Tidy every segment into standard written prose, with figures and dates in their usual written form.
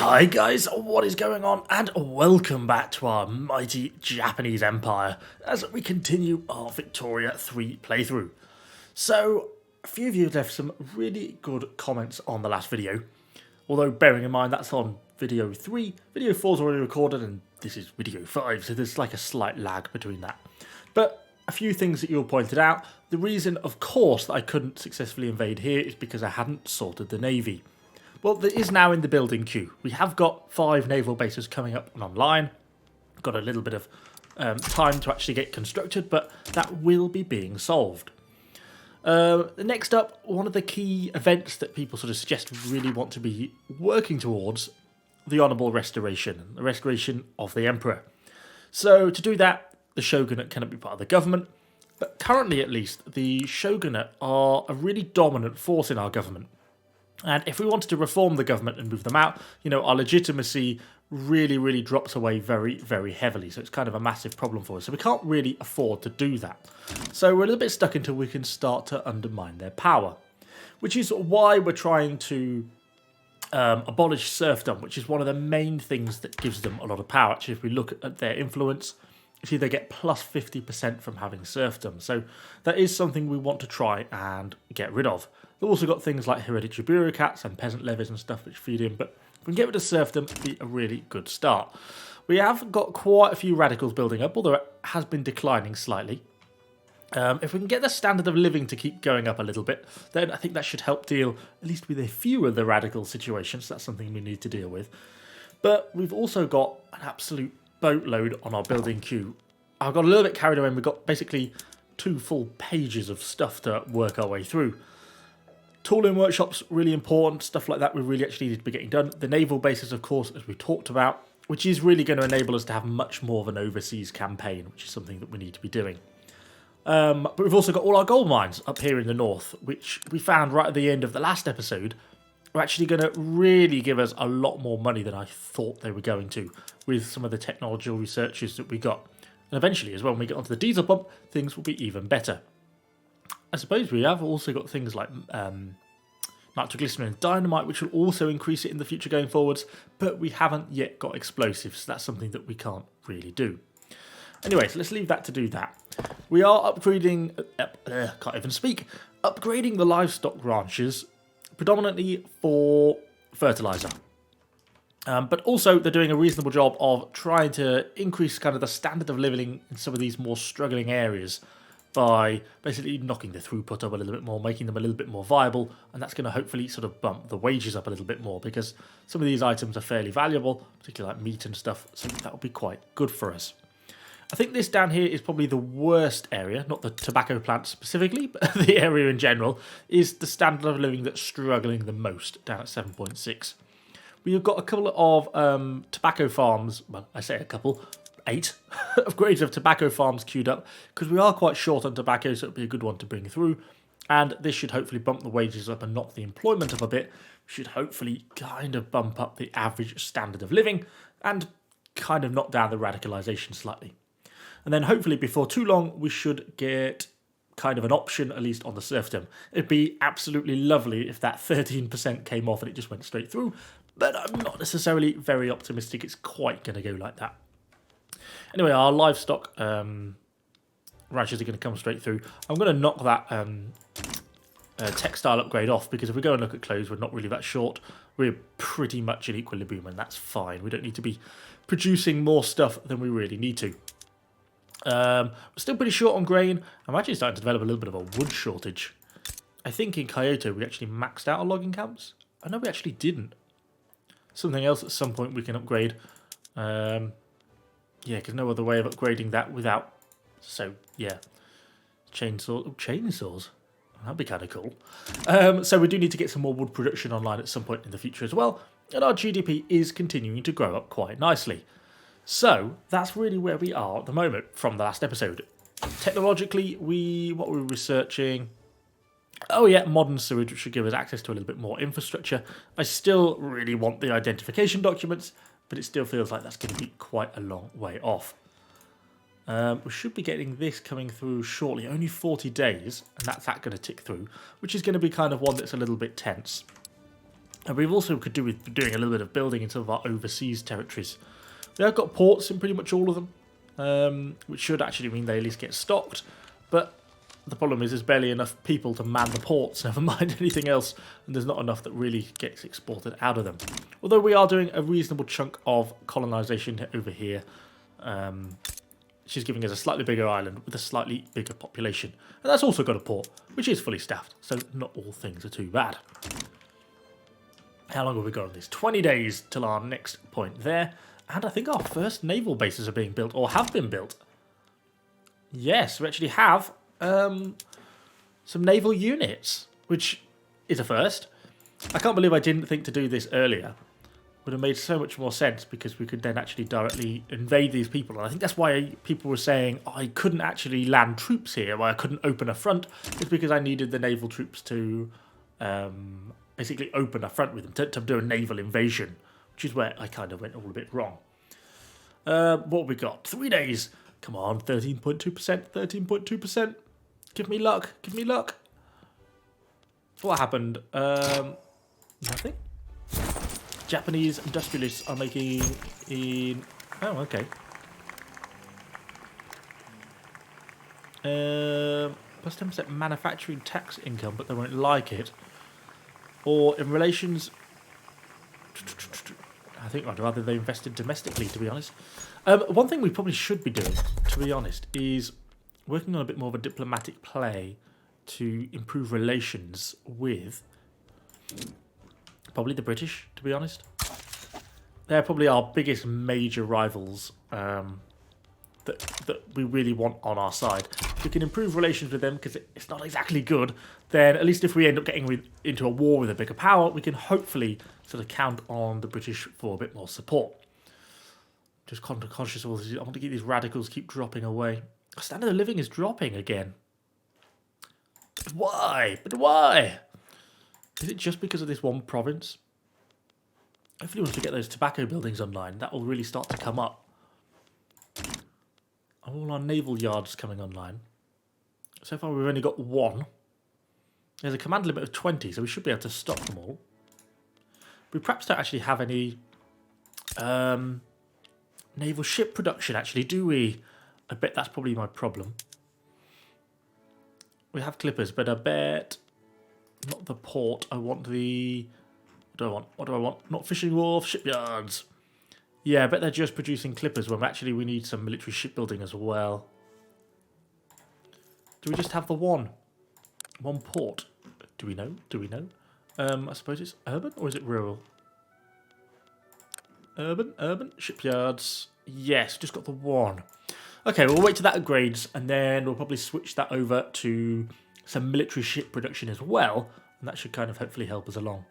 Hi guys, what is going on? And welcome back to our mighty Japanese Empire as we continue our Victoria 3 playthrough. So, a few of you left some really good comments on the last video, although bearing in mind that's on video 3, video 4 is already recorded and this is video 5, so there's like a slight lag between that. But a few things that you all pointed out. The reason, of course, that I couldn't successfully invade here is because I hadn't sorted the navy. Well, there is now in the building queue. We have got 5 naval bases coming up and online. Got a little bit of time to actually get constructed, but that will be being solved. Next up, one of the key events that people sort of suggest really want to be working towards, the Honourable restoration, the restoration of the Emperor. So to do that, the Shogunate cannot be part of the government, but currently at least, the Shogunate are a really dominant force in our government. And if we wanted to reform the government and move them out, you know, our legitimacy really drops away very heavily. So it's kind of a massive problem for us. So we can't really afford to do that. So we're a little bit stuck until we can start to undermine their power, which is why we're trying to abolish serfdom, which is one of the main things that gives them a lot of power. Actually, if we look at their influence, see they get plus 50% from having serfdom. So that is something we want to try and get rid of. They've also got things like hereditary bureaucrats and peasant levies and stuff which feed in, but if we can get rid of serfdom, it'd be a really good start. We have got quite a few radicals building up, although it has been declining slightly. If we can get the standard of living to keep going up a little bit, then I think that should help deal at least with a few of the radical situations. That's something we need to deal with. But we've also got an absolute boatload on our building queue. I got a little bit carried away and we've got basically 2 full pages of stuff to work our way through. Tooling workshops, really important, stuff like that we really actually need to be getting done. The naval bases, of course, as we talked about, which is really going to enable us to have much more of an overseas campaign, which is something that we need to be doing. But we've also got all our gold mines up here in the north, which we found right at the end of the last episode, are actually going to really give us a lot more money than I thought they were going to, with some of the technological researches that we got. And eventually, as well, when we get onto the diesel pump, things will be even better. I suppose we have also got things like nitroglycerin and dynamite, which will also increase it in the future going forwards, but we haven't yet got explosives, so that's something that we can't really do. Anyway, so let's leave that to do that. We are upgrading, upgrading the livestock ranches, predominantly for fertilizer. But also they're doing a reasonable job of trying to increase kind of the standard of living in some of these more struggling areas by basically knocking the throughput up a little bit more, making them a little bit more viable, and that's going to hopefully sort of bump the wages up a little bit more because some of these items are fairly valuable, particularly like meat and stuff, so that will be quite good for us. I think this down here is probably the worst area, not the tobacco plant specifically, but the area in general, is the standard of living that's struggling the most, down at 7.6. We've got a couple of tobacco farms, well, I say a couple, 8 upgrades of tobacco farms queued up, because we are quite short on tobacco, so it'll be a good one to bring through. And this should hopefully bump the wages up and knock the employment up a bit, should hopefully kind of bump up the average standard of living, and kind of knock down the radicalisation slightly. And then hopefully before too long, we should get kind of an option, at least on the serfdom. It'd be absolutely lovely if that 13% came off and it just went straight through, but I'm not necessarily very optimistic it's quite going to go like that. Anyway, our livestock ranches are going to come straight through. I'm going to knock that textile upgrade off, because if we go and look at clothes, we're not really that short. We're pretty much in equilibrium, and that's fine. We don't need to be producing more stuff than we really need to. We're still pretty short on grain. I'm actually starting to develop a little bit of a wood shortage. I think in Kyoto we actually maxed out our logging camps. I know we actually didn't. Something else at some point we can upgrade. Yeah, because no other way of upgrading that without... So, yeah. Chainsaws. That'd be kind of cool. So we do need to get some more wood production online at some point in the future as well. And our GDP is continuing to grow up quite nicely. So, that's really where we are at the moment from the last episode. Technologically, what were we researching? Oh yeah, modern sewage, which should give us access to a little bit more infrastructure. I still really want the identification documents, but it still feels like that's going to be quite a long way off. We should be getting this coming through shortly, only 40 days, and that's that going to tick through, which is going to be kind of one that's a little bit tense. And we've also could do with doing a little bit of building in some of our overseas territories. We have got ports in pretty much all of them, which should actually mean they at least get stocked. But the problem is there's barely enough people to man the ports, never mind anything else, and there's not enough that really gets exported out of them. Although we are doing a reasonable chunk of colonisation over here. She's giving us a slightly bigger island with a slightly bigger population. And that's also got a port, which is fully staffed, so not all things are too bad. How long have we got on this? 20 days till our next point there. And I think our first naval bases are being built, or have been built. Yes, we actually have some naval units, which is a first. I can't believe I didn't think to do this earlier. Would have made so much more sense because we could then actually directly invade these people. And I think that's why people were saying I couldn't actually land troops here, why I couldn't open a front. It's because I needed the naval troops to basically open a front with them, to do a naval invasion, which is where I kind of went all a bit wrong. What have we got? 3 days. Come on, 13.2%, 13.2%. Give me luck, give me luck. What happened? Nothing. Japanese industrialists are making in... Oh, okay. Plus 10% manufacturing tax income, but they won't like it. Or in relations... I think I'd rather they invested domestically, to be honest. One thing we probably should be doing, to be honest, is working on a bit more of a diplomatic play to improve relations with... probably the British, to be honest. They're probably our biggest major rivals that we really want on our side. If we can improve relations with them, because it's not exactly good, then at least if we end up getting into a war with a bigger power, we can hopefully sort of count on the British for a bit more support. Just conscious of all this. I want to keep these radicals keep dropping away. Standard of living is dropping again. But why? But why? Is it just because of this one province? Hopefully once we get those tobacco buildings online, that will really start to come up. All our naval yards coming online. So far we've only got one. There's a command limit of 20, so we should be able to stop them all. We perhaps don't actually have any naval ship production, actually, do we? I bet that's probably my problem. We have clippers, but I bet... Not the port. I want the... What do I want? What do I want? Not fishing wharf, shipyards. Yeah, I bet they're just producing clippers when actually we need some military shipbuilding as well. Do we just have the one? One port? Do we know? Do we know? I suppose it's urban or is it rural? Urban, urban, shipyards. Yes, just got the one. Okay, we'll wait till that upgrades and then we'll probably switch that over to some military ship production as well. And that should kind of hopefully help us along.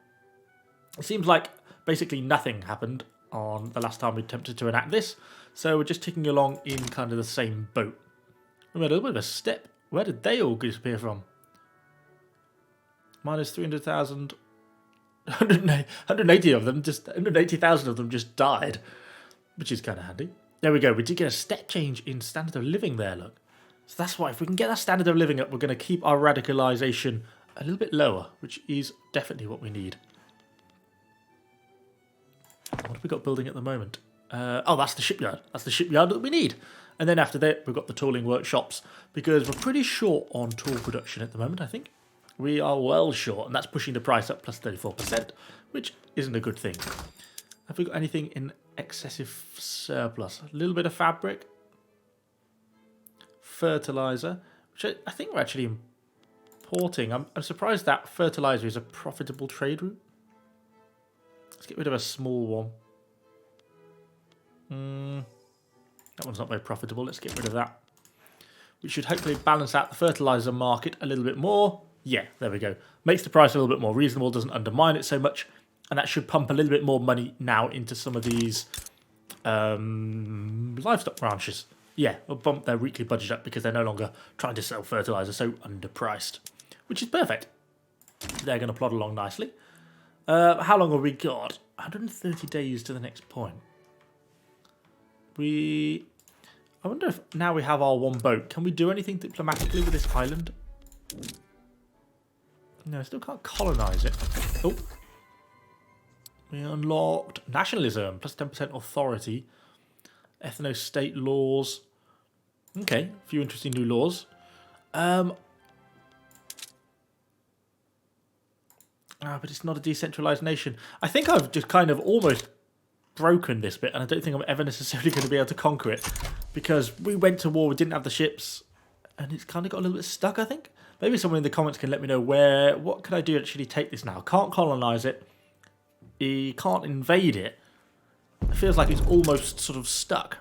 It seems like basically nothing happened on the last time we attempted to enact this. So we're just ticking along in kind of the same boat. We had a little bit of a step. Where did they all disappear from? Minus 300,000. 180 of them, just 180,000 of them just died, which is kind of handy. There we go. We did get a step change in standard of living there, look. So that's why if we can get our standard of living up, we're going to keep our radicalisation a little bit lower, which is definitely what we need. What have we got building at the moment? Oh, that's the shipyard. That's the shipyard that we need. And then after that, we've got the tooling workshops, because we're pretty short on tool production at the moment, I think. We are well short, and that's pushing the price up plus 34%, which isn't a good thing. Have we got anything in excessive surplus? A little bit of fabric. Fertiliser, which I think we're actually importing. I'm surprised that fertiliser is a profitable trade route. Let's get rid of a small one. That one's not very profitable. Let's get rid of that. We should hopefully balance out the fertiliser market a little bit more. Yeah, there we go. Makes the price a little bit more reasonable, doesn't undermine it so much. And that should pump a little bit more money now into some of these livestock ranches. Yeah, we'll bump their weekly budget up because they're no longer trying to sell fertiliser so underpriced. Which is perfect. They're going to plod along nicely. How long have we got? 130 days to the next point. I wonder if now we have our one boat, can we do anything diplomatically with this island? No, I still can't colonise it. Oh. We unlocked nationalism, plus 10% authority. Ethno-state laws. Okay, a few interesting new laws. But it's not a decentralized nation. I think I've just kind of almost broken this bit, and I don't think I'm ever necessarily going to be able to conquer it, because we went to war, we didn't have the ships, and it's kind of got a little bit stuck, I think. Maybe someone in the comments can let me know what can I do to actually take this now. Can't colonize it. You can't invade it. It feels like it's almost sort of stuck.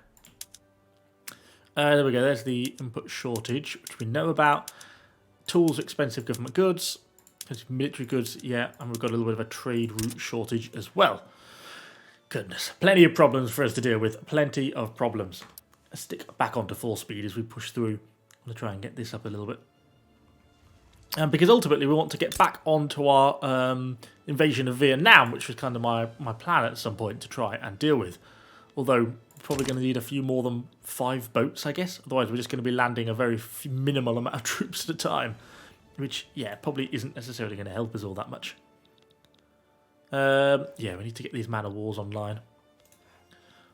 There we go. There's the input shortage, which we know about. Tools, expensive government goods. There's military goods, yeah. And we've got a little bit of a trade route shortage as well. Goodness. Plenty of problems for us to deal with. Plenty of problems. Let's stick back onto 4 speed as we push through. I'm going to try and get this up a little bit. Because ultimately we want to get back onto our invasion of Vietnam, which was kind of my plan at some point to try and deal with. Although we're probably going to need a few more than 5 boats, I guess. Otherwise we're just going to be landing a very minimal amount of troops at a time. Which, yeah, probably isn't necessarily going to help us all that much. Yeah, we need to get these man of wars online.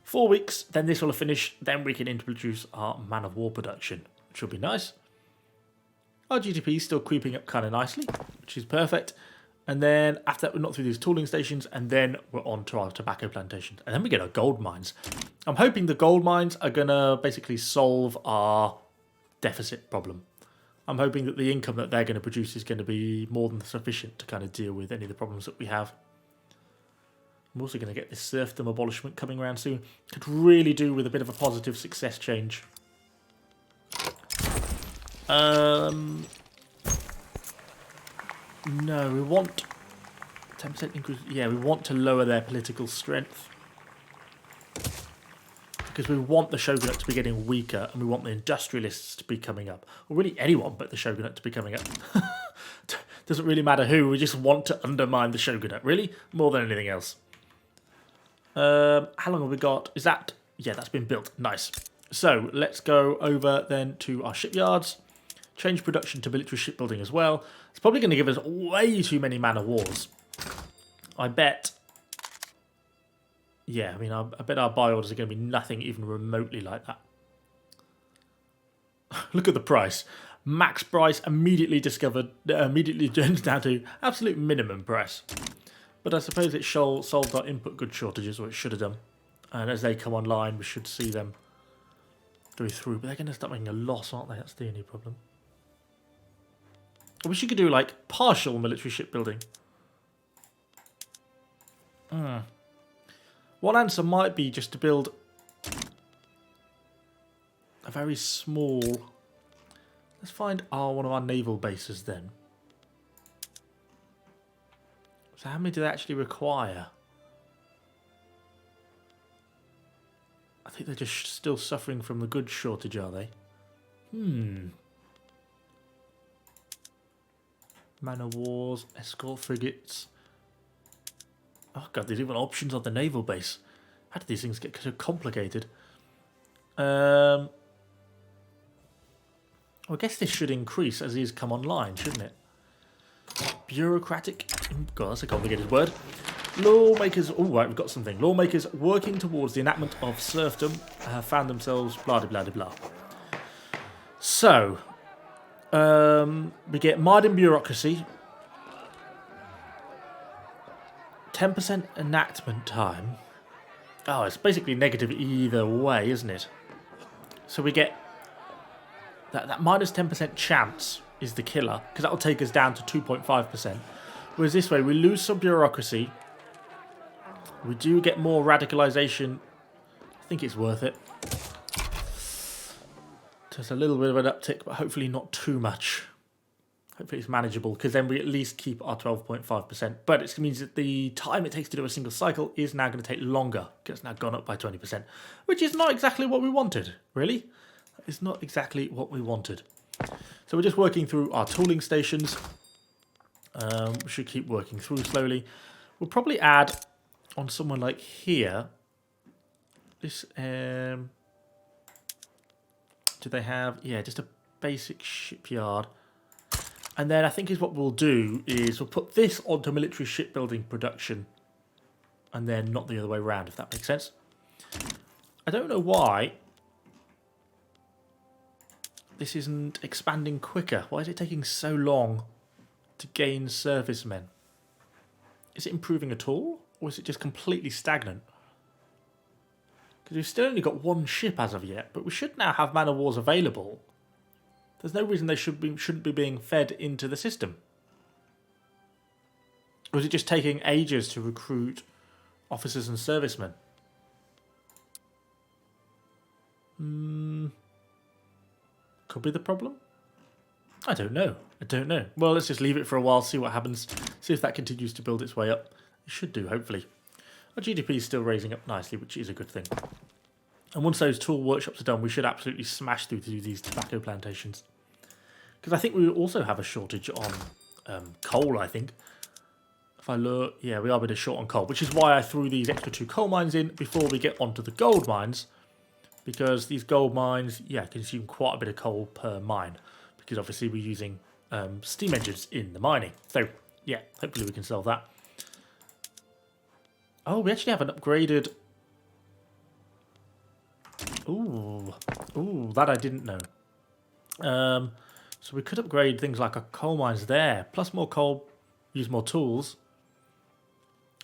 4 weeks, then this will have finished. Then we can introduce our man of war production, which will be nice. Our GDP is still creeping up kind of nicely, which is perfect. And then after that, we're not through these tooling stations, and then we're on to our tobacco plantations. And then we get our gold mines. I'm hoping the gold mines are going to basically solve our deficit problem. I'm hoping that the income that they're going to produce is going to be more than sufficient to kind of deal with any of the problems that we have. I'm also going to get this serfdom abolishment coming around soon. Could really do with a bit of a positive success change. No, we want 10% increase. Yeah, we want to lower their political strength. Because we want the shogunate to be getting weaker, and we want the industrialists to be coming up. Or really anyone but the shogunate to be coming up. Doesn't really matter who, we just want to undermine the shogunate, really, more than anything else. How long have we got? Is that... Yeah, that's been built. Nice. So, let's go over then to our shipyards. Change production to military shipbuilding as well. It's probably going to give us way too many man of wars. I bet... Yeah, I mean, I bet our buy orders are going to be nothing even remotely like that. Look at the price. Max price immediately turns down to absolute minimum price. But I suppose it solved our input goods shortages, or it should have done. And as they come online, we should see them go through. But they're going to start making a loss, aren't they? That's the only problem. I wish you could do, like, partial military shipbuilding. One answer might be just to build a very small... Let's find one of our naval bases then. So how many do they actually require? I think they're just still suffering from the goods shortage, are they? Man of wars, escort frigates. Oh god, there's even options on the naval base. How did these things get so complicated? I guess this should increase as these come online, shouldn't it? Bureaucratic... God, that's a complicated word. Lawmakers... Oh, right, we've got something. Lawmakers working towards the enactment of serfdom have found themselves blah, blah, blah, blah. So, we get mired in bureaucracy. 10% enactment time. Oh, it's basically negative either way, isn't it? So we get... That minus 10% chance is the killer, because that will take us down to 2.5%. Whereas this way, we lose some bureaucracy. We do get more radicalization. I think it's worth it. Just a little bit of an uptick, but hopefully not too much. Hopefully it's manageable, because then we at least keep our 12.5%. But it means that the time it takes to do a single cycle is now going to take longer, because it's now gone up by 20%. Which is not exactly what we wanted, really. It's not exactly what we wanted. So we're just working through our tooling stations. We should keep working through slowly. We'll probably add on someone like here. This, do they have, yeah, just a basic shipyard. And then I think is what we'll do is we'll put this onto military shipbuilding production. and then not the other way around, if that makes sense. I don't know why this isn't expanding quicker. Why is it taking so long to gain servicemen? Is it improving at all? Or is it just completely stagnant? Because we've still only got one ship as of yet, but we should now have man of wars available. There's no reason they shouldn't be being fed into the system. Or is it just taking ages to recruit officers and servicemen? Could be the problem? I don't know. Well, let's just leave it for a while, see what happens. See if that continues to build its way up. It should do, hopefully. Our GDP is still raising up nicely, which is a good thing. And once those tool workshops are done, we should absolutely smash through these tobacco plantations. Because I think we also have a shortage on coal, I think. If I look, yeah, we are a bit short on coal, which is why I threw these extra 2 coal mines in before we get onto the gold mines. Because these gold mines, yeah, consume quite a bit of coal per mine. Because obviously we're using steam engines in the mining. So, yeah, hopefully we can solve that. Oh, we actually have an upgraded... Ooh, that I didn't know. So we could upgrade things like our coal mines there. Plus more coal, use more tools.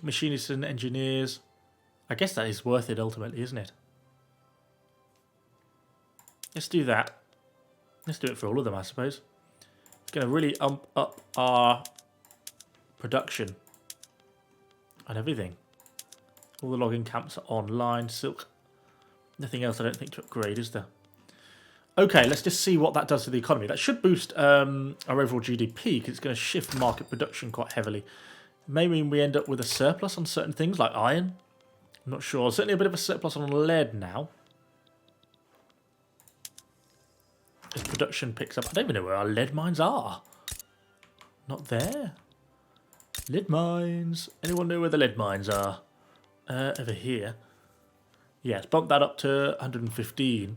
Machinists and engineers. I guess that is worth it ultimately, isn't it? Let's do that. Let's do it for all of them, I suppose. It's going to really up our production and everything. All the logging camps are online. Silk. Nothing else I don't think to upgrade, is there? Okay, let's just see what that does to the economy. That should boost our overall GDP because it's going to shift market production quite heavily. Maybe we end up with a surplus on certain things like iron. I'm not sure. Certainly a bit of a surplus on lead now. As production picks up. I don't even know where our lead mines are. Not there. Lead mines. Anyone know where the lead mines are? Over here. Yeah, let's bump that up to 115.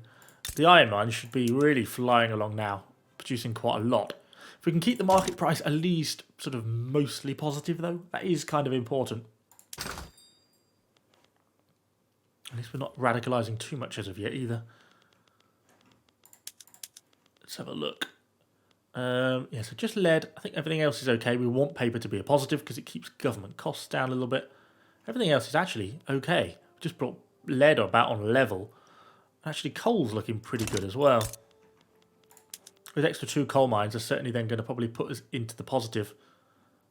The iron mines should be really flying along now, producing quite a lot. If we can keep the market price at least sort of mostly positive, though, that is kind of important. At least we're not radicalising too much as of yet, either. Let's have a look. Yeah, so just lead. I think everything else is okay. We want paper to be a positive because it keeps government costs down a little bit. Everything else is actually okay. We just brought lead about on level. Actually, coal's looking pretty good as well. With extra 2 coal mines are certainly then going to probably put us into the positive.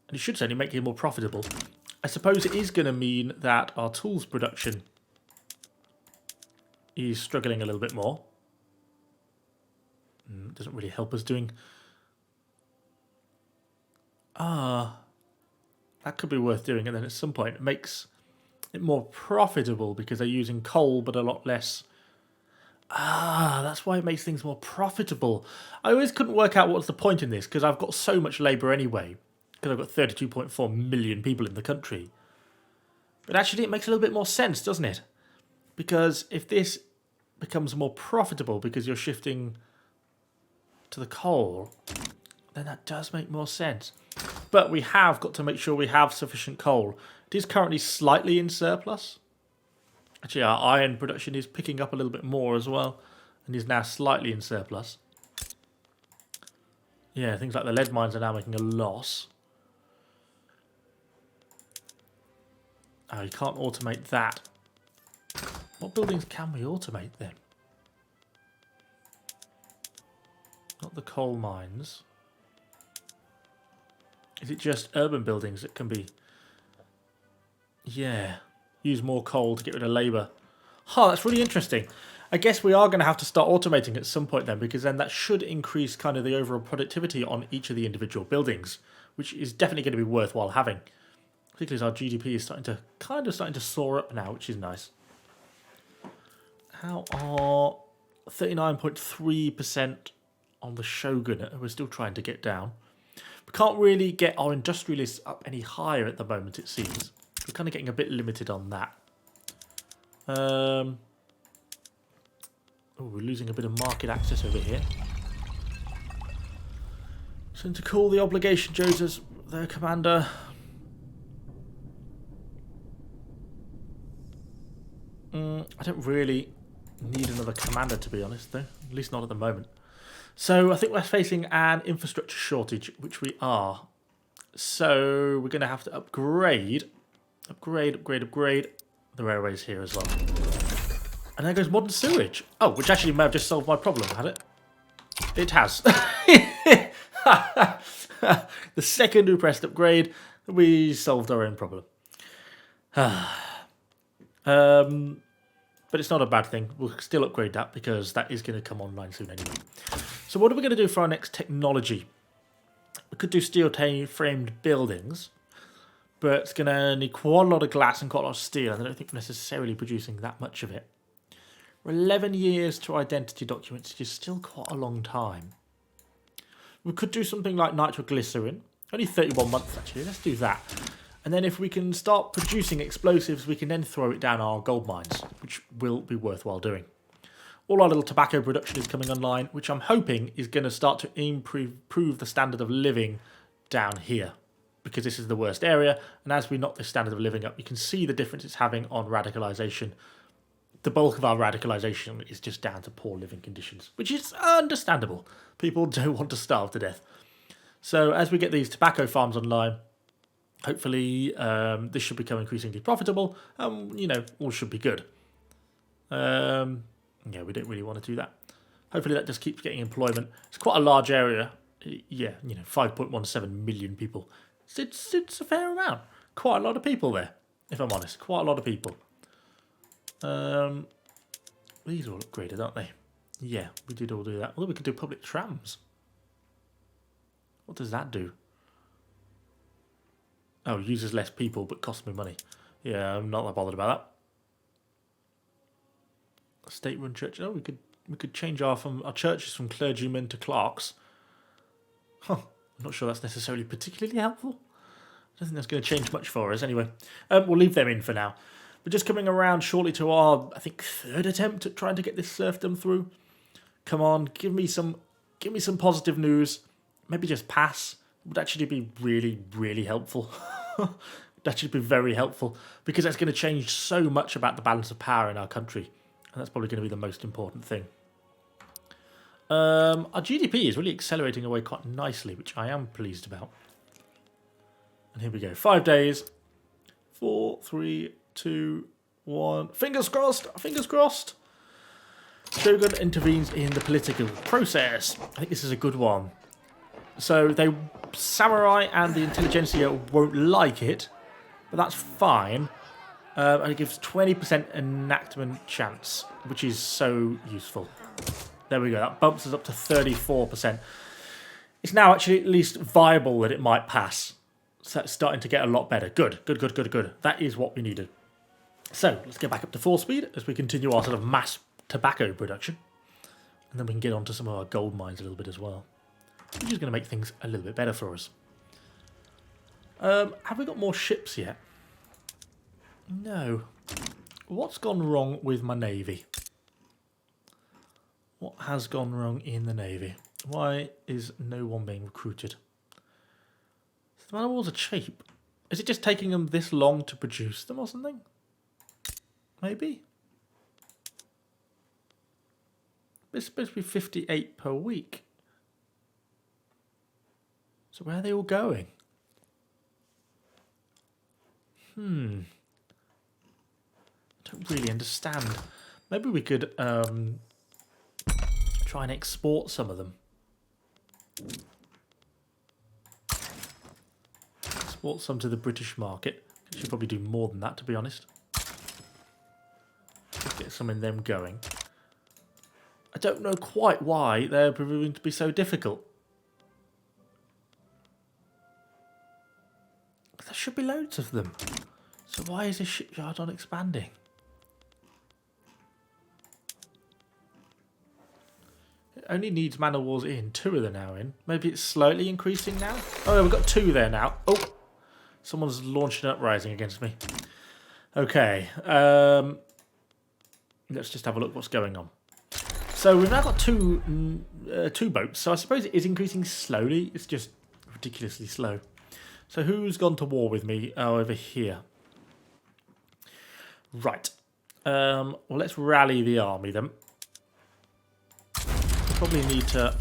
And it should certainly make it more profitable. I suppose it is going to mean that our tools production is struggling a little bit more. It doesn't really help us doing... that could be worth doing. And then at some point it makes it more profitable because they're using coal but a lot less... that's why it makes things more profitable. I always couldn't work out what's the point in this because I've got so much labour anyway. Because I've got 32.4 million people in the country. But actually it makes a little bit more sense, doesn't it? Because if this becomes more profitable because you're shifting to the coal, then that does make more sense. But we have got to make sure we have sufficient coal. It is currently slightly in surplus. Actually, our iron production is picking up a little bit more as well, and is now slightly in surplus. Yeah, things like the lead mines are now making a loss. Oh, you can't automate that. What buildings can we automate then? Not the coal mines. Is it just urban buildings that can be... Yeah. Use more coal to get rid of labour. That's really interesting. I guess we are going to have to start automating at some point then, because then that should increase kind of the overall productivity on each of the individual buildings, which is definitely going to be worthwhile having. Particularly as our GDP is starting to soar up now, which is nice. How are 39.3% on the Shogunate? We're still trying to get down. We can't really get our industrialists up any higher at the moment, it seems. We're kind of getting a bit limited on that. Oh, we're losing a bit of market access over here. So to call the obligation Joes as their commander. I don't really need another commander, to be honest, though. At least not at the moment. So I think we're facing an infrastructure shortage, which we are. So we're going to have to upgrade the railways here as well. And there goes modern sewage. Oh, which actually may have just solved my problem, had it? It has. The second we pressed upgrade, we solved our own problem. But it's not a bad thing. We'll still upgrade that because that is going to come online soon anyway. So what are we going to do for our next technology? We could do steel framed buildings, but it's going to need quite a lot of glass and quite a lot of steel, and I don't think we're necessarily producing that much of it. We're 11 years to identity documents, which is still quite a long time. We could do something like nitroglycerin. Only 31 months, actually. Let's do that. And then if we can start producing explosives, we can then throw it down our gold mines, which will be worthwhile doing. All our little tobacco production is coming online, which I'm hoping is going to start to improve the standard of living down here, because this is the worst area. And as we knock this standard of living up, you can see the difference it's having on radicalisation. The bulk of our radicalisation is just down to poor living conditions, which is understandable. People don't want to starve to death. So as we get these tobacco farms online, hopefully this should become increasingly profitable. All should be good. Yeah, we don't really want to do that. Hopefully that just keeps getting employment. It's quite a large area. Yeah, 5.17 million people. It's a fair amount. Quite a lot of people there, if I'm honest. Quite a lot of people. These are all upgraded, aren't they? Yeah, we did all do that. Although we could do public trams. What does that do? Oh, uses less people but costs me money. Yeah, I'm not that bothered about that. State-run church. Oh, we could change our churches from clergymen to clerks. Huh. I'm not sure that's necessarily particularly helpful. I don't think that's going to change much for us anyway. We'll leave them in for now. We're just coming around shortly to our, I think, third attempt at trying to get this serfdom through. Come on, give me some positive news. Maybe just pass. It would actually be really, really helpful. It would actually be very helpful because that's going to change so much about the balance of power in our country. And that's probably going to be the most important thing. Our GDP is really accelerating away quite nicely, which I am pleased about. And here we go. 5 days. 4, 3, 2, 1. Fingers crossed. Fingers crossed. Shogun intervenes in the political process. I think this is a good one. So the samurai and the intelligentsia won't like it, but that's fine. And it gives 20% enactment chance, which is so useful. There we go. That bumps us up to 34%. It's now actually at least viable that it might pass. So it's starting to get a lot better. Good. That is what we needed. So let's get back up to 4 speed as we continue our sort of mass tobacco production. And then we can get onto some of our gold mines a little bit as well, which is going to make things a little bit better for us. Have we got more ships yet? No. What's gone wrong with my navy? What has gone wrong in the navy? Why is no one being recruited? The man of wars are cheap. Is it just taking them this long to produce them or something? Maybe. It's supposed to be 58 per week. So where are they all going? I don't really understand. Maybe we could try and export some of them. Export some to the British market. Should probably do more than that, to be honest. Let's get some in them going. I don't know quite why they're proving to be so difficult. There should be loads of them. So why is this shipyard not expanding? It only needs man of wars in. 2 of them now in. Maybe it's slightly increasing now. Oh, no, we've got 2 there now. Oh, someone's launched an uprising against me. Okay. Let's just have a look what's going on. So we've now got 2 boats. So I suppose it is increasing slowly. It's just ridiculously slow. So who's gone to war with me? Oh, over here. Right. Well, let's rally the army then. Probably need to...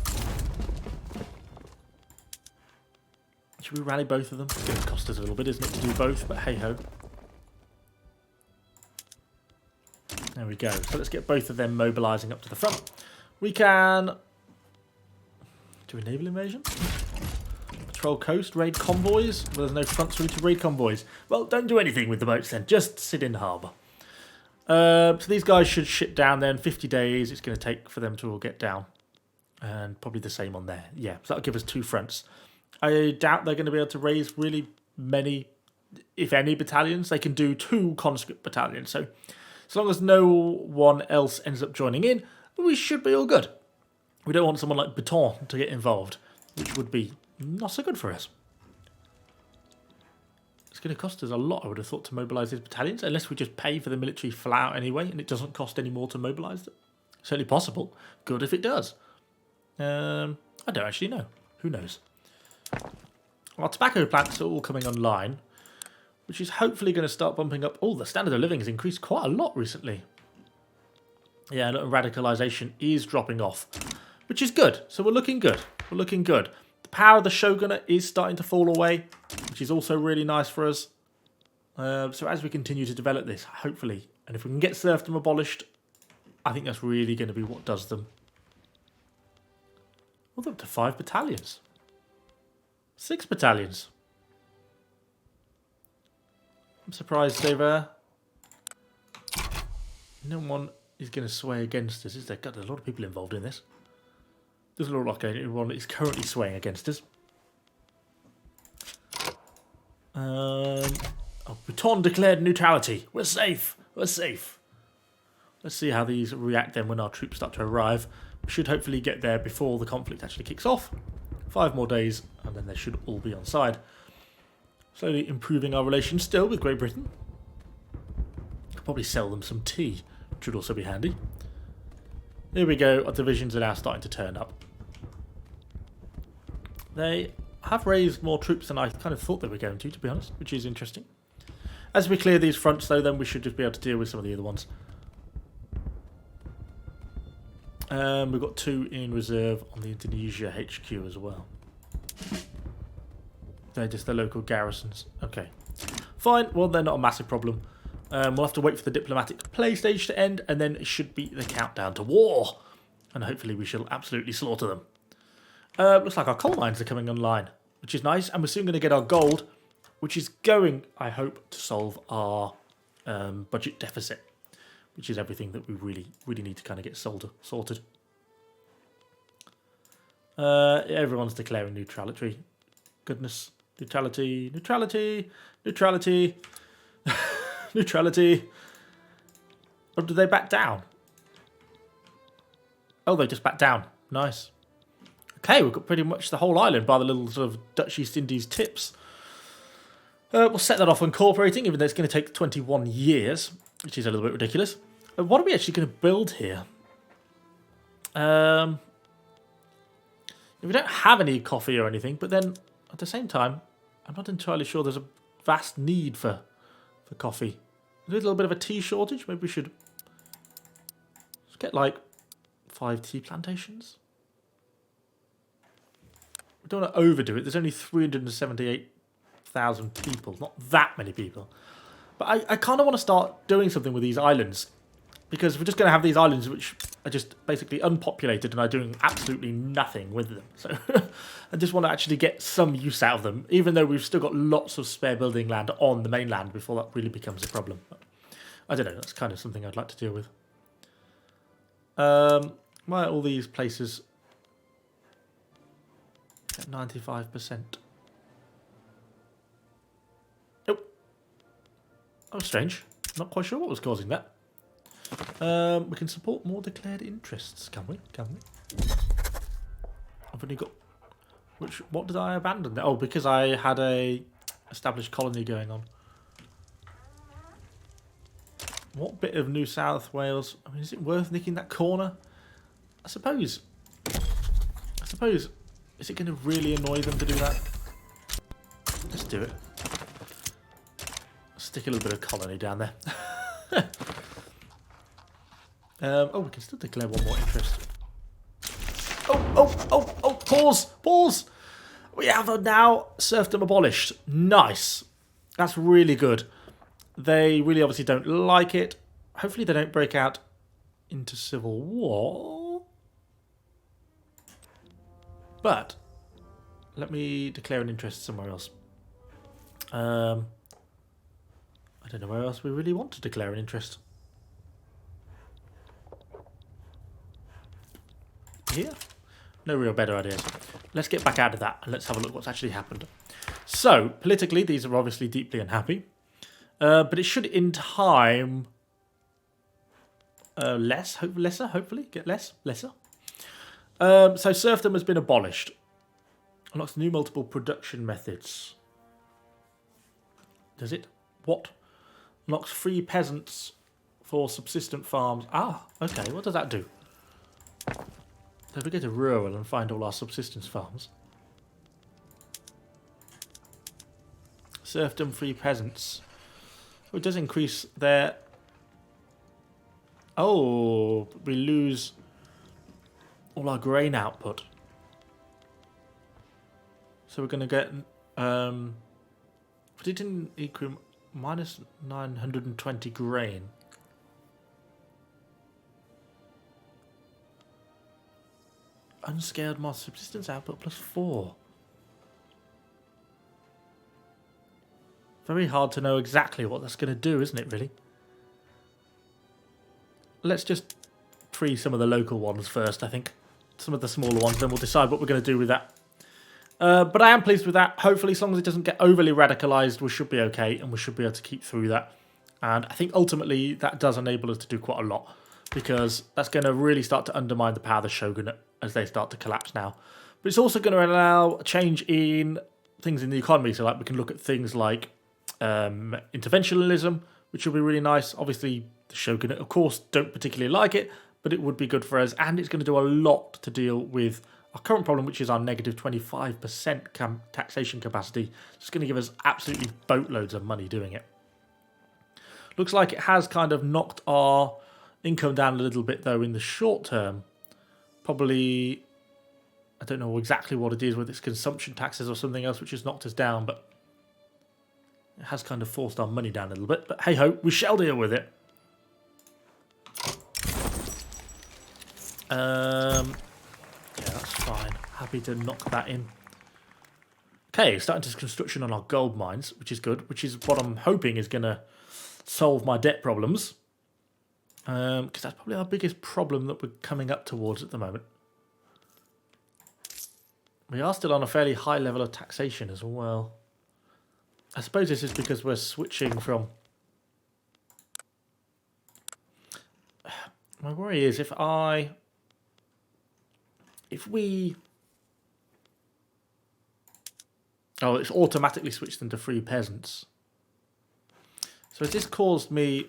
Should we rally both of them? It's going to cost us a little bit, isn't it, to do both, but hey-ho. There we go. So let's get both of them mobilising up to the front. We can... do a naval invasion? Patrol coast, raid convoys? Well, there's no fronts really to raid convoys. Well, don't do anything with the boats then. Just sit in harbour. So these guys should ship down then. 50 days it's going to take for them to all get down. And probably the same on there. Yeah, so that'll give us 2 fronts. I doubt they're going to be able to raise really many, if any, battalions. They can do 2 conscript battalions. So as long as no one else ends up joining in, we should be all good. We don't want someone like Baton to get involved, which would be not so good for us. It's going to cost us a lot, I would have thought, to mobilise these battalions, unless we just pay for the military flat out anyway, and it doesn't cost any more to mobilise them. Certainly possible. Good if it does. I don't actually know. Who knows? Our tobacco plants are all coming online, which is hopefully going to start bumping up. Oh, the standard of living has increased quite a lot recently. Yeah, radicalisation is dropping off, which is good. So we're looking good. We're looking good. The power of the Shogunate is starting to fall away, which is also really nice for us. So as we continue to develop this, hopefully, and if we can get serfdom abolished, I think that's really going to be what does them. Well, they're up to 5 battalions. 6 battalions. I'm surprised they've... no one is going to sway against us, is there? God, there's a lot of people involved in this. Doesn't look like anyone is currently swaying against us. Oh, Bhutan declared neutrality. We're safe. We're safe. Let's see how these react then when our troops start to arrive. We should hopefully get there before the conflict actually kicks off. 5 more days, and then they should all be on side. Slowly improving our relations still with Great Britain. Could probably sell them some tea, which would also be handy. Here we go. Our divisions are now starting to turn up. They have raised more troops than I kind of thought they were going to be honest, which is interesting. As we clear these fronts, though, then we should just be able to deal with some of the other ones. We've got 2 in reserve on the Indonesia HQ as well. They're just the local garrisons. Okay. Fine. Well, they're not a massive problem. We'll have to wait for the diplomatic play stage to end, and then it should be the countdown to war. And hopefully we shall absolutely slaughter them. Looks like our coal mines are coming online, which is nice. And we're soon going to get our gold, which is going, I hope, to solve our budget deficit, which is everything that we really need to kind of get sorted. Everyone's declaring neutrality. Goodness. Neutrality, neutrality, neutrality, neutrality. Or did they back down? Oh, they just backed down. Nice. Okay, we've got pretty much the whole island by the little sort of Dutch East Indies tips. We'll set that off incorporating, even though it's going to take 21 years, which is a little bit ridiculous. What are we actually going to build here? We don't have any coffee or anything, but then at the same time, I'm not entirely sure there's a vast need for coffee. There's a little bit of a tea shortage. Maybe we should get like 5 tea plantations. We don't want to overdo it. There's only 378,000 people. Not that many people. But I kind of want to start doing something with these islands. Because we're just going to have these islands which are just basically unpopulated and are doing absolutely nothing with them. So I just want to actually get some use out of them, even though we've still got lots of spare building land on the mainland before that really becomes a problem. But I don't know, that's kind of something I'd like to deal with. Why are all these places at 95%? Oh. Oh, strange. Not quite sure what was causing that. We can support more declared interests, can we? Can we? I've only got... What did I abandon there? Oh, because I had a established colony going on. What bit of New South Wales... I mean, is it worth nicking that corner? I suppose... Is it going to really annoy them to do that? Let's do it. Stick a little bit of colony down there. Oh, we can still declare one more interest. Oh, pause. We have now serfdom abolished. Nice. That's really good. They really obviously don't like it. Hopefully they don't break out into civil war. But let me declare an interest somewhere else. I don't know where else we really want to declare an interest. Here? No real better ideas. Let's get back out of that and let's have a look what's actually happened. So, politically, these are obviously deeply unhappy. But it should, in time, lesser, hopefully. Get lesser. So serfdom has been abolished. Unlocks new multiple production methods. Does it? What? Unlocks free peasants for subsistent farms. Ah, okay. What does that do? So if we go to rural and find all our subsistence farms. Serfdom free peasants. Oh, it does increase their... Oh, we lose all our grain output. So we're going to get... but it didn't equal minus 920 grain. Unscaled mod subsistence output plus 4. Very hard to know exactly what that's going to do, isn't it, really? Let's just free some of the local ones first, I think. Some of the smaller ones, then we'll decide what we're going to do with that. But I am pleased with that. Hopefully, as long as it doesn't get overly radicalised, we should be okay, and we should be able to keep through that. And I think ultimately that does enable us to do quite a lot, because that's going to really start to undermine the power of the Shogunate as they start to collapse now. But it's also going to allow a change in things in the economy. So like we can look at things like interventionism, which will be really nice. Obviously, the Shogunate, of course, don't particularly like it, but it would be good for us. And it's going to do a lot to deal with our current problem, which is our negative 25% taxation capacity. It's going to give us absolutely boatloads of money doing it. Looks like it has kind of knocked our income down a little bit, though, in the short term. Probably, I don't know exactly what it is, whether it's consumption taxes or something else which has knocked us down, but it has kind of forced our money down a little bit. But hey-ho, we shall deal with it. Yeah, that's fine. Happy to knock that in. Okay, starting to construction on our gold mines, which is good, which is what I'm hoping is going to solve my debt problems. Because that's probably our biggest problem that we're coming up towards at the moment. We are still on a fairly high level of taxation as well. I suppose this is because we're switching from... My worry is if we... Oh, it's automatically switched them to free peasants. So has this caused me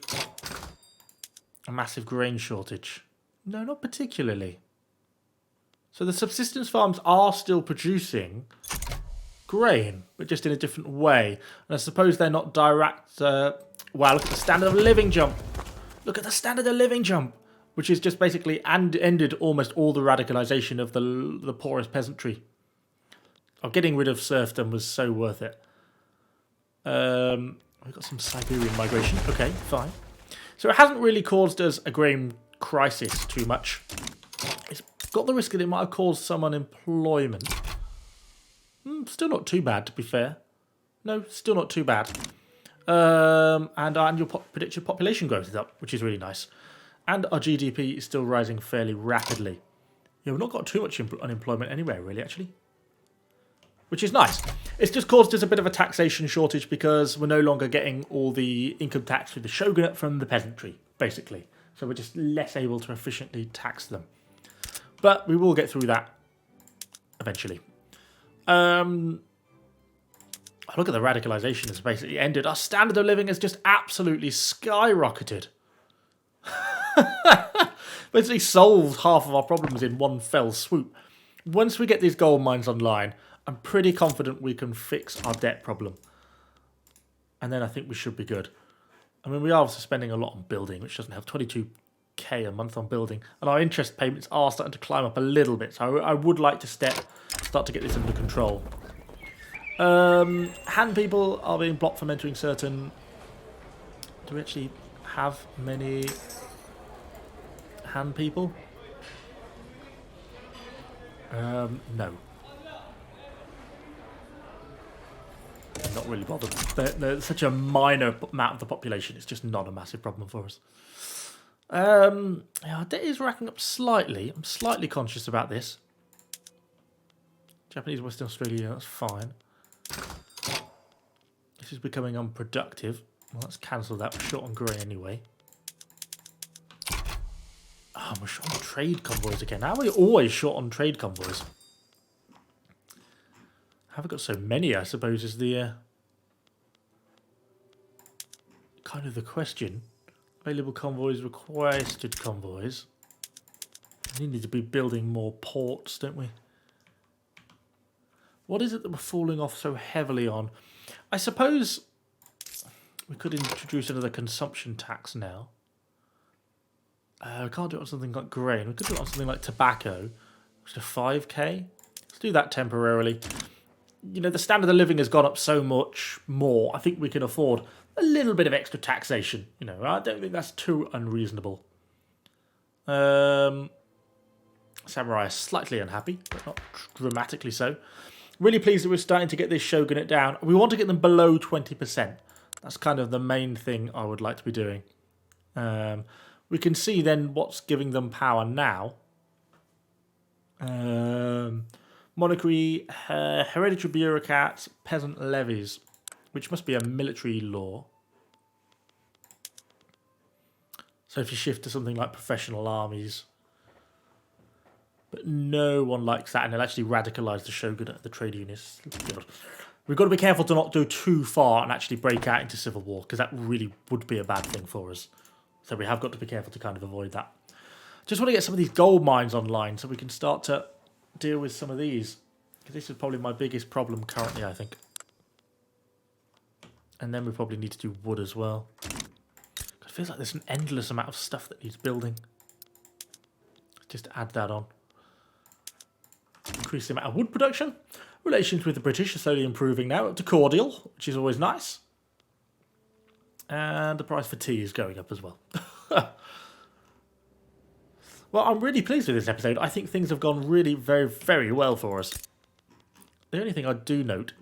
a massive grain shortage? No, not particularly. So the subsistence farms are still producing grain, but just in a different way. And I suppose they're not direct... wow, look at the standard of living jump. Look at the standard of living jump, which is just basically ended almost all the radicalisation of the poorest peasantry. Oh, getting rid of serfdom was so worth it. We've got some Siberian migration. Okay, fine. So it hasn't really caused us a grain crisis too much. It's got the risk that it might have caused some unemployment. Still not too bad, to be fair. No, still not too bad. And our annual predicted population growth is up, which is really nice. And our GDP is still rising fairly rapidly. Yeah, we've not got too much unemployment anywhere, really, actually. Which is nice. It's just caused us a bit of a taxation shortage because we're no longer getting all the income tax through the Shogunate from the peasantry, basically. So we're just less able to efficiently tax them. But we will get through that eventually. Look at the radicalisation has basically ended. Our standard of living has just absolutely skyrocketed. Basically solved half of our problems in one fell swoop. Once we get these gold mines online, I'm pretty confident we can fix our debt problem. And then I think we should be good. I mean, we are also spending a lot on building, which doesn't have 22k 5k a month on building, and our interest payments are starting to climb up a little bit. So I would like to start to get this under control. Han people are being blocked from entering certain... Do we actually have many Han people? No. I'm not really bothered. They're such a minor amount of the population. It's just not a massive problem for us. Yeah, our debt is racking up slightly. I'm slightly conscious about this. Japanese Western Australia, that's fine. This is becoming unproductive. Well, let's cancel that. We're short on grey anyway. Oh, we're short on trade convoys again. How are we always short on trade convoys? Have I got so many, I suppose, is the kind of the question. Available convoys, requested convoys. We need to be building more ports, don't we? What is it that we're falling off so heavily on? I suppose we could introduce another consumption tax now. We can't do it on something like grain. We could do it on something like tobacco, which is 5k. Let's do that temporarily. You know, the standard of living has gone up so much more. I think we can afford a little bit of extra taxation. You know, I don't think that's too unreasonable. Samurai are slightly unhappy, but not dramatically so. Really pleased that we're starting to get this Shogunate down. We want to get them below 20%. That's kind of the main thing I would like to be doing. We can see then what's giving them power now. Monarchy, hereditary bureaucrats, peasant levies, which must be a military law. So if you shift to something like professional armies. But no one likes that, and it'll actually radicalise the Shogunate, the trade unionists. We've got to be careful to not go too far and actually break out into civil war, because that really would be a bad thing for us. So we have got to be careful to kind of avoid that. Just want to get some of these gold mines online so we can start to deal with some of these. Because this is probably my biggest problem currently, I think. And then we probably need to do wood as well. It feels like there's an endless amount of stuff that needs building. Just add that on. Increase the amount of wood production. Relations with the British are slowly improving now, up to cordial, which is always nice. And the price for tea is going up as well. Well, I'm really pleased with this episode. I think things have gone really very, very well for us. The only thing I do note,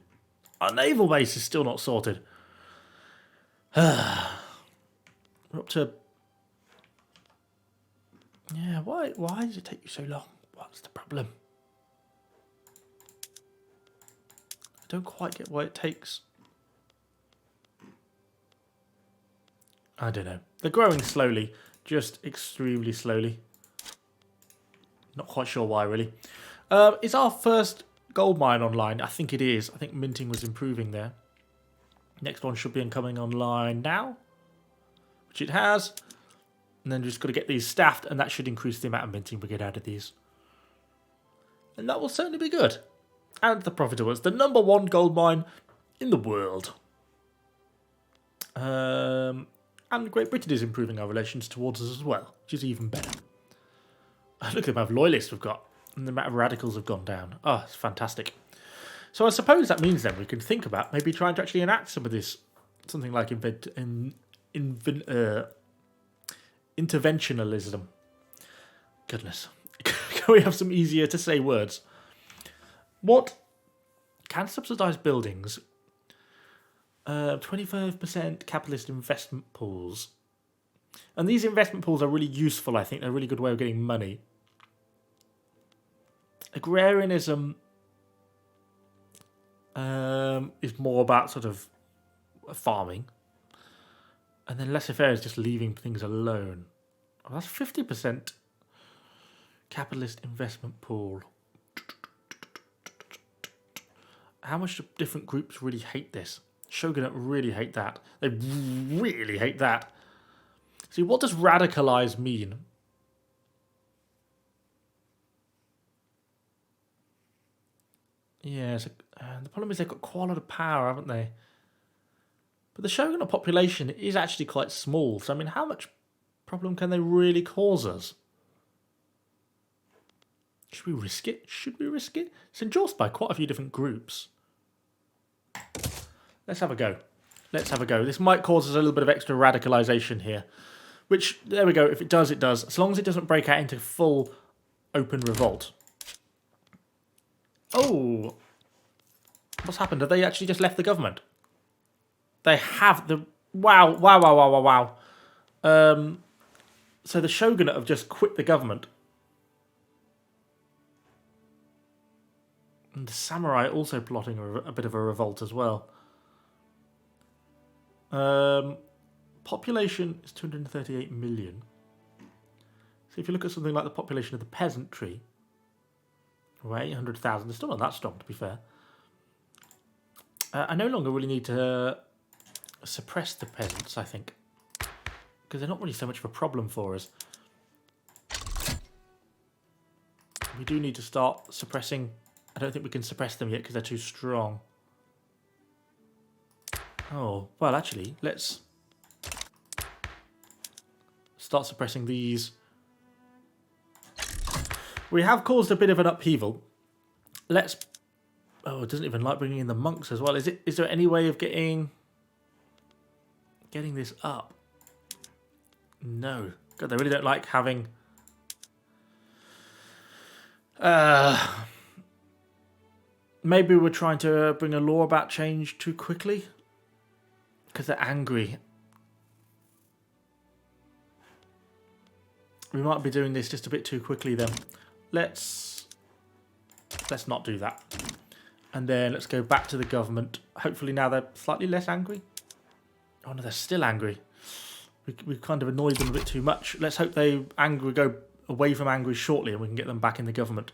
our naval base is still not sorted. We're up to... Yeah, why does it take you so long? What's the problem? I don't quite get why it takes. I don't know. They're growing slowly, just extremely slowly. Not quite sure why, really. Is our first gold mine online? I think it is. I think minting was improving there. Next one should be coming online now, which it has. And then just got to get these staffed, and that should increase the amount of minting we get out of these. And that will certainly be good. And the profitable. It's the #1 gold mine in the world. And Great Britain is improving our relations towards us as well, which is even better. Look at the amount of loyalists we've got, and the amount of radicals have gone down. Oh, it's fantastic. So I suppose that means then we can think about maybe trying to actually enact some of this, something like interventionalism. Goodness. Can we have some easier to say words? What can subsidise buildings? 25% capitalist investment pools. And these investment pools are really useful, I think. They're a really good way of getting money. Agrarianism is more about sort of farming. And then laissez-faire is just leaving things alone. Oh, that's 50% capitalist investment pool. How much do different groups really hate this? Shogunate really hate that. They really hate that. See, what does radicalise mean? Yeah, the problem is they've got quite a lot of power, haven't they? But the Shogunate population is actually quite small. So, I mean, how much problem can they really cause us? Should we risk it? Should we risk it? It's endorsed by quite a few different groups. Let's have a go. Let's have a go. This might cause us a little bit of extra radicalisation here. Which, there we go. If it does, it does. As long as it doesn't break out into full open revolt. Oh! What's happened? Have they actually just left the government? They have the... Wow, wow, wow, wow, wow, wow. So the Shogunate have just quit the government. And the samurai also plotting a bit of a revolt as well. Population is 238 million. So if you look at something like the population of the peasantry, we're 800,000. They're still not that strong, to be fair. I no longer really need to suppress the peasants, I think. Because they're not really so much of a problem for us. We do need to start suppressing... I don't think we can suppress them yet because they're too strong. Oh, well, actually, let's start suppressing these. We have caused a bit of an upheaval. Let's... Oh, it doesn't even like bringing in the monks as well. Is there any way of getting this up? No. God, they really don't like having... Maybe we're trying to bring a law about change too quickly. Because they're angry. We might be doing this just a bit too quickly then. Let's not do that. And then let's go back to the government. Hopefully now they're slightly less angry. Oh no, they're still angry. We've kind of annoyed them a bit too much. Let's hope they go away from angry shortly and we can get them back in the government.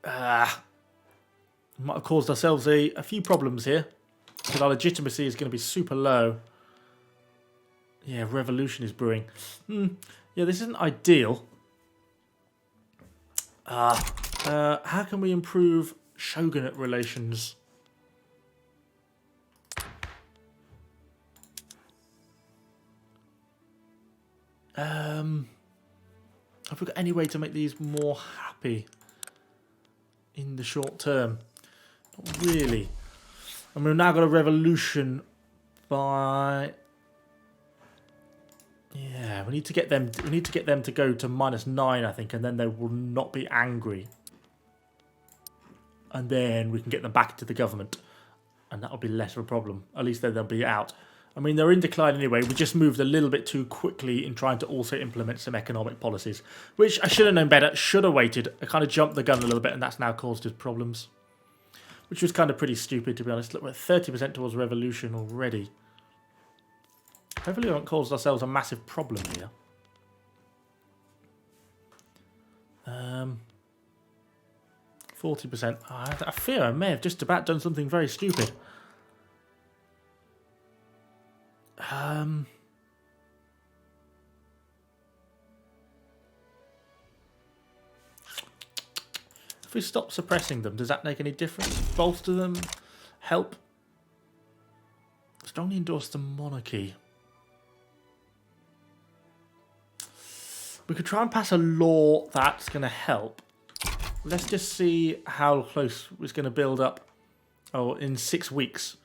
We might have caused ourselves a few problems here. Because our legitimacy is going to be super low. Yeah, revolution is brewing. Yeah, this isn't ideal. How can we improve Shogunate relations? Have we got any way to make these more happy in the short term? Not really. And we've now got a revolution by... Yeah, we need to get them. We need to get them to go to -9, I think, and then they will not be angry. And then we can get them back into the government, and that'll be less of a problem. At least then they'll be out. I mean, they're in decline anyway. We just moved a little bit too quickly in trying to also implement some economic policies, which I should have known better. Should have waited. I kind of jumped the gun a little bit, and that's now caused us problems, which was kind of pretty stupid, to be honest. Look, we're 30% towards revolution already. Hopefully we haven't caused ourselves a massive problem here. 40%. I fear I may have just about done something very stupid. If we stop suppressing them, does that make any difference? Bolster them? Help? Strongly endorse the monarchy. We could try and pass a law that's going to help. Let's just see how close it's going to build up. Oh, in 6 weeks.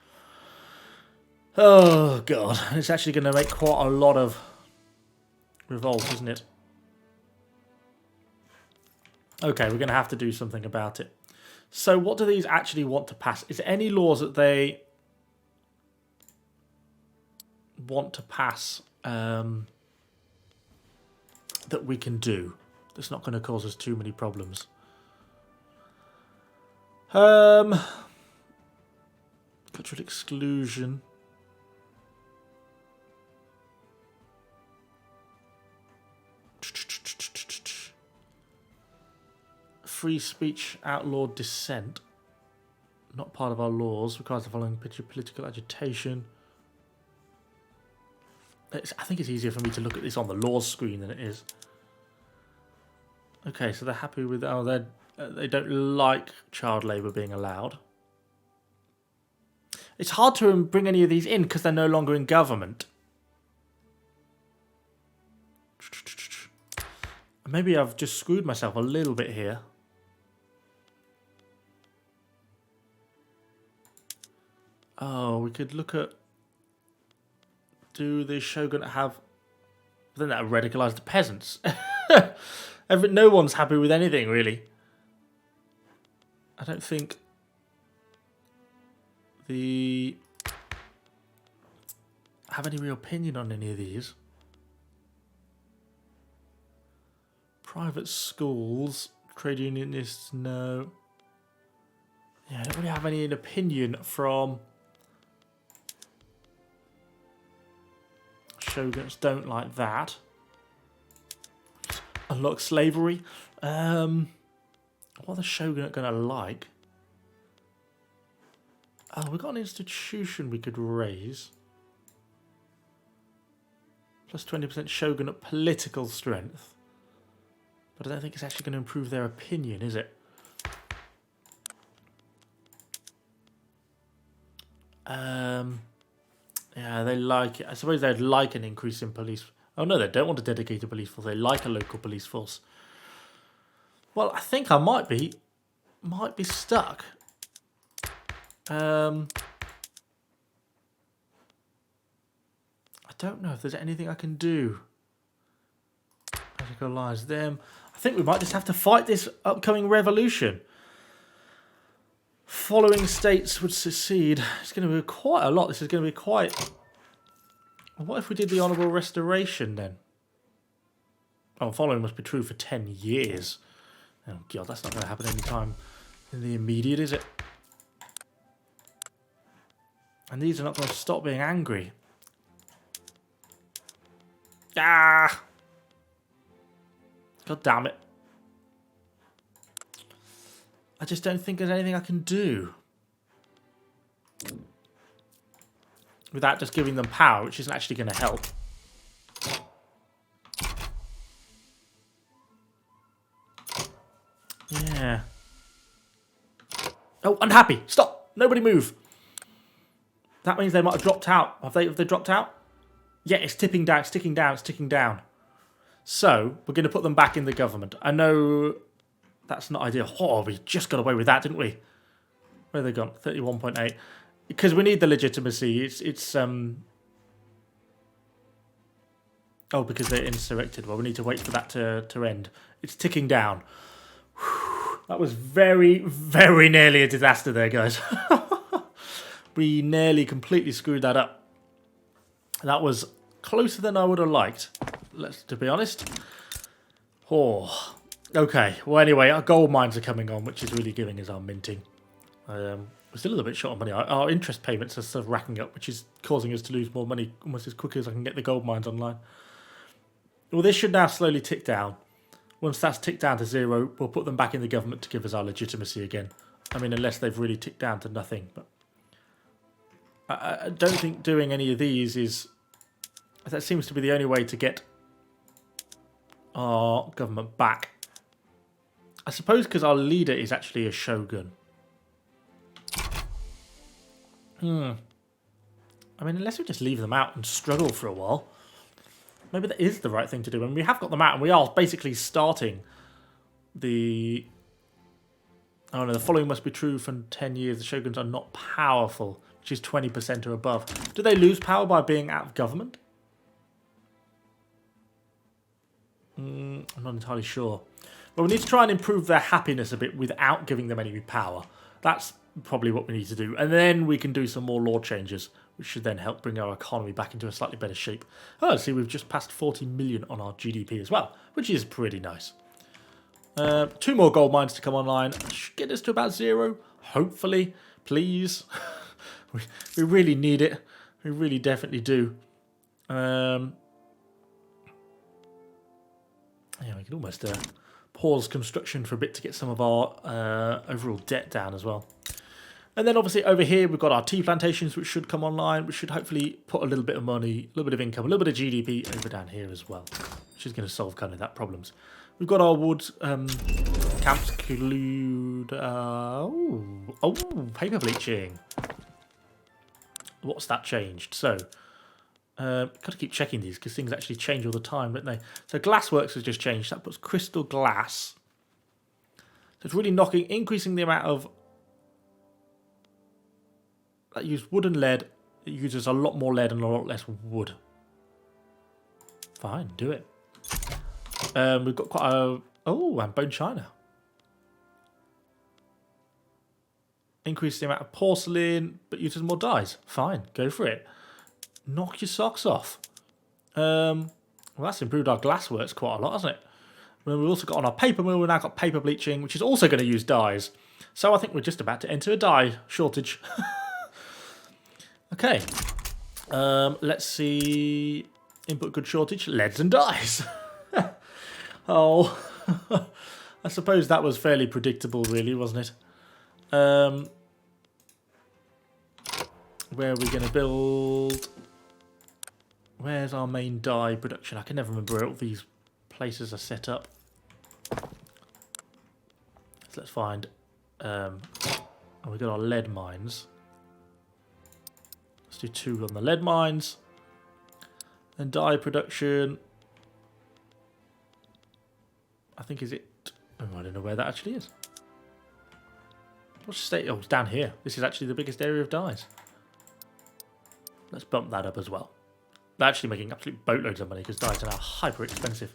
Oh, God. It's actually going to make quite a lot of revolt, isn't it? Okay, we're going to have to do something about it. So what do these actually want to pass? Is there any laws that they want to pass that we can do that's not going to cause us too many problems? Cultural exclusion. Free speech outlawed dissent. Not part of our laws. Requires the following political agitation. I think it's easier for me to look at this on the laws screen than it is. Okay, so they're happy with... Oh, they don't like child labour being allowed. It's hard to bring any of these in because they're no longer in government. Maybe I've just screwed myself a little bit here. Oh, we could look at... Do the Shogunate have... Then that would radicalise the peasants. No one's happy with anything, really. I don't think... have any real opinion on any of these. Private schools, trade unionists, no. Yeah, I don't really have any opinion from Shogunates. Don't like that. Unlock slavery. What are the Shogunate gonna like? Oh, we've got an institution we could raise. Plus 20% Shogunate political strength. But I don't think it's actually going to improve their opinion, is it? Yeah, they like it. I suppose they'd like an increase in police. Oh no, they don't want a dedicated police force. They like a local police force. Well, I think I might be stuck. I don't know if there's anything I can do. Radicalise them. I think we might just have to fight this upcoming revolution. Following states would secede. It's going to be quite a lot. This is going to be quite... What if we did the Honourable Restoration then? Oh, following must be true for 10 years. Oh god, that's not going to happen anytime in the immediate, is it? And these are not going to stop being angry. Ah! God damn it. I just don't think there's anything I can do. Without just giving them power, which isn't actually going to help. Yeah. Oh, unhappy. Stop. Nobody move. That means they might have dropped out. Have they dropped out? Yeah, it's tipping down, it's ticking down, it's ticking down. So, we're going to put them back in the government. I know that's not ideal. Oh, we just got away with that, didn't we? Where have they gone? 31.8. Because we need the legitimacy. Oh, because they're insurrected. Well, we need to wait for that to end. It's ticking down. Whew. That was very, very nearly a disaster there, guys. We nearly completely screwed that up. That was closer than I would have liked, to be honest. Oh, okay. Well, anyway, our gold mines are coming on, which is really giving us our minting. We're still a little bit short on money. Our interest payments are sort of racking up, which is causing us to lose more money almost as quickly as I can get the gold mines online. Well, this should now slowly tick down. Once that's ticked down to 0, we'll put them back in the government to give us our legitimacy again. I mean, unless they've really ticked down to nothing. But I don't think doing any of these is... That seems to be the only way to get our government back. I suppose because our leader is actually a shogun. I mean, unless we just leave them out and struggle for a while. Maybe that is the right thing to do. And we have got them out and we are basically starting the... Oh no, the following must be true for 10 years. The shoguns are not powerful, which is 20% or above. Do they lose power by being out of government? I'm not entirely sure. But we need to try and improve their happiness a bit without giving them any power. That's probably what we need to do. And then we can do some more law changes, which should then help bring our economy back into a slightly better shape. Oh, see, we've just passed 40 million on our GDP as well, which is pretty nice. 2 more gold mines to come online. Should get us to about 0, hopefully. Please. we really need it. We really definitely do. Yeah, we can almost pause construction for a bit to get some of our overall debt down as well. And then obviously over here we've got our tea plantations, which should come online, which should hopefully put a little bit of money, a little bit of income, a little bit of GDP over down here as well, which is going to solve kind of that problems. We've got our wood camps include... paper bleaching. What's that changed? So, Got to keep checking these because things actually change all the time, don't they? So glassworks has just changed. That puts crystal glass. So it's really increasing the amount of... That use wood and lead. It uses a lot more lead and a lot less wood. Fine, do it. We've got quite a... Oh, and bone china. Increase the amount of porcelain, but uses more dyes. Fine, go for it. Knock your socks off. Well, that's improved our glassworks quite a lot, hasn't it? We've also got on our paper mill, we've now got paper bleaching, which is also going to use dyes. So I think we're just about to enter a dye shortage. Okay. Let's see. Input goods shortage, leads and dyes. Oh, I suppose that was fairly predictable, really, wasn't it? Where are we going to build? Where's our main dye production? I can never remember where all these places are set up. So let's find... we've got our lead mines. Let's do 2 on the lead mines. And dye production... I think is it... Oh, I don't know where that actually is. What's the state? Oh, it's down here. This is actually the biggest area of dyes. Let's bump that up as well. They're actually making absolute boatloads of money because dyes are now hyper expensive.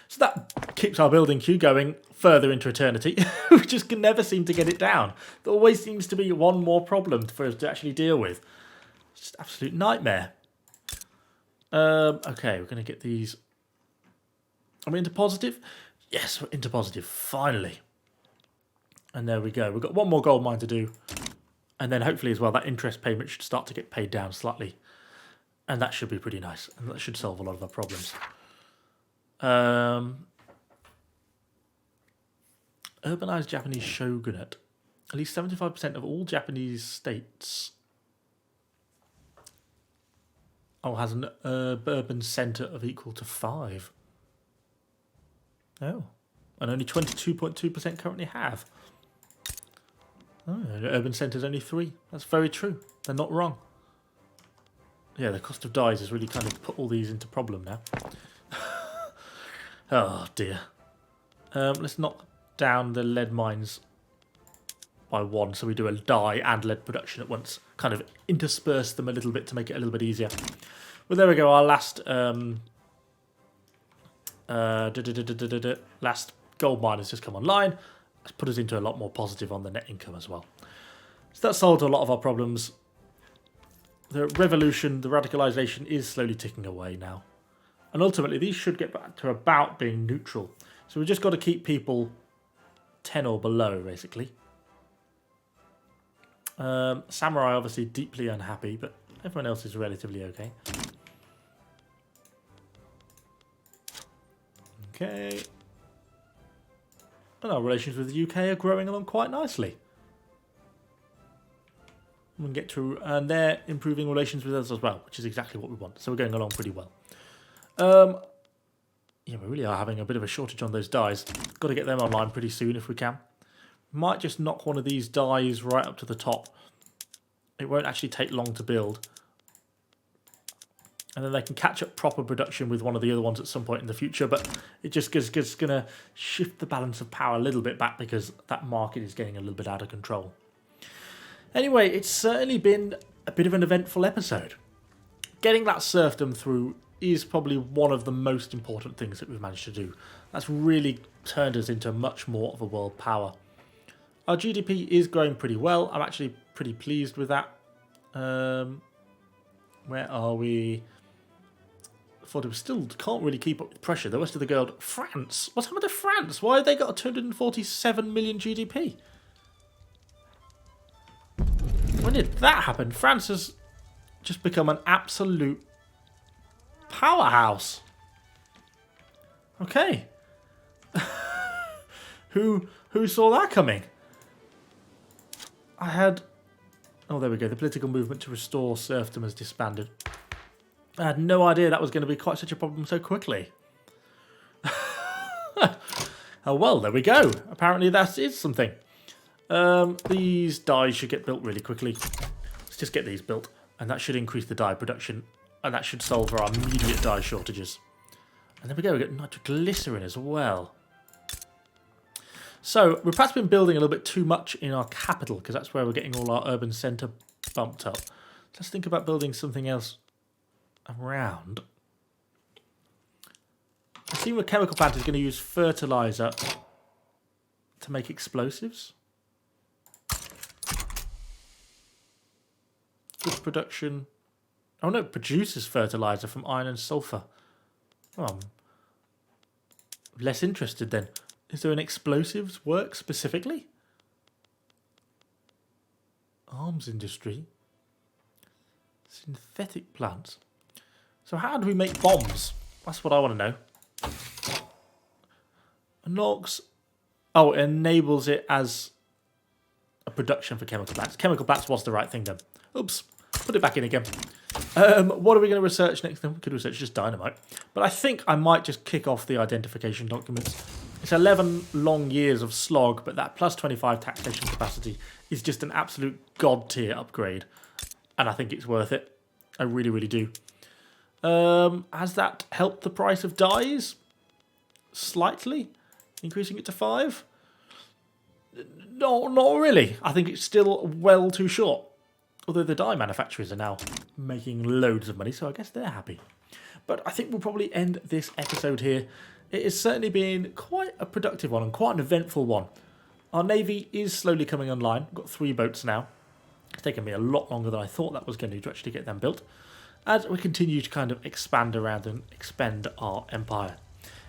So that keeps our building queue going further into eternity. We just can never seem to get it down. There always seems to be one more problem for us to actually deal with. It's just absolute nightmare. Okay, we're going to get these. Are we into positive? Yes, we're into positive, finally. And there we go. We've got one more gold mine to do. And then hopefully as well, that interest payment should start to get paid down slightly. And that should be pretty nice. And that should solve a lot of our problems. Urbanized Japanese Shogunate. At least 75% of all Japanese states has an urban centre of equal to 5. Oh. And only 22.2% currently have. Oh, urban centre's only 3. That's very true. They're not wrong. Yeah, the cost of dyes has really kind of put all these into problem now. Oh dear. Let's knock down the lead mines by 1 so we do a dye and lead production at once. Kind of intersperse them a little bit to make it a little bit easier. Well, there we go. Our last last gold mine has just come online. That's put us into a lot more positive on the net income as well. So that solved a lot of our problems. The revolution, the radicalisation is slowly ticking away now. And ultimately, these should get back to about being neutral. So we've just got to keep people 10 or below, basically. Samurai obviously deeply unhappy, but everyone else is relatively okay. Okay. And our relations with the UK are growing along quite nicely. We can get to, and they're improving relations with us as well, which is exactly what we want. So we're going along pretty well. Yeah, we really are having a bit of a shortage on those dyes. Got to get them online pretty soon if we can. Might just knock one of these dyes right up to the top. It won't actually take long to build. And then they can catch up proper production with one of the other ones at some point in the future. But it just is going to shift the balance of power a little bit back because that market is getting a little bit out of control. Anyway, it's certainly been a bit of an eventful episode. Getting that serfdom through is probably one of the most important things that we've managed to do. That's really turned us into much more of a world power. Our GDP is growing pretty well. I'm actually pretty pleased with that. Where are we? I thought it was still can't really keep up with pressure. The rest of the world. France. What's happened to France? Why have they got a 247 million GDP? When did that happen? France has just become an absolute powerhouse. Okay. Who saw that coming? I had... Oh, there we go. The political movement to restore serfdom has disbanded. I had no idea that was going to be quite such a problem so quickly. Oh, well, there we go. Apparently that is something. These dyes should get built really quickly. Let's just get these built. And that should increase the dye production And that should solve our immediate dye shortages. And there we go, we get nitroglycerin as well. So, we've perhaps been building a little bit too much in our capital, because that's where we're getting all our urban centre bumped up. Let's think about building something else around. I see a chemical plant is going to use fertiliser to make explosives. Good production. Oh no, it produces fertiliser from iron and sulphur. Well, I'm less interested then. Is there an explosives work specifically? Arms industry. Synthetic plants. So how do we make bombs? That's what I want to know. Unlocks. Oh, it enables it as a production for chemical plants. Chemical plants was the right thing then. Oops. Put it back in again. What are we going to research next? We could research just dynamite. But I think I might just kick off the identification documents. It's 11 long years of slog, but that plus 25 taxation capacity is just an absolute god tier upgrade. And I think it's worth it. I really, really do. Has that helped the price of dyes? Slightly? Increasing it to 5? No, not really. I think it's still well too short. Although the dye manufacturers are now making loads of money, so I guess they're happy. But I think we'll probably end this episode here. It has certainly been quite a productive one and quite an eventful one. Our navy is slowly coming online. We've got 3 boats now. It's taken me a lot longer than I thought that was going to actually get them built. As we continue to kind of expand around and expand our empire.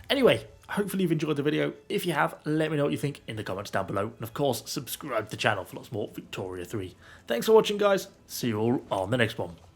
Anyway, hopefully you've enjoyed the video. If you have, let me know what you think in the comments down below. And of course, subscribe to the channel for lots more Victoria 3. Thanks for watching, guys. See you all on the next one.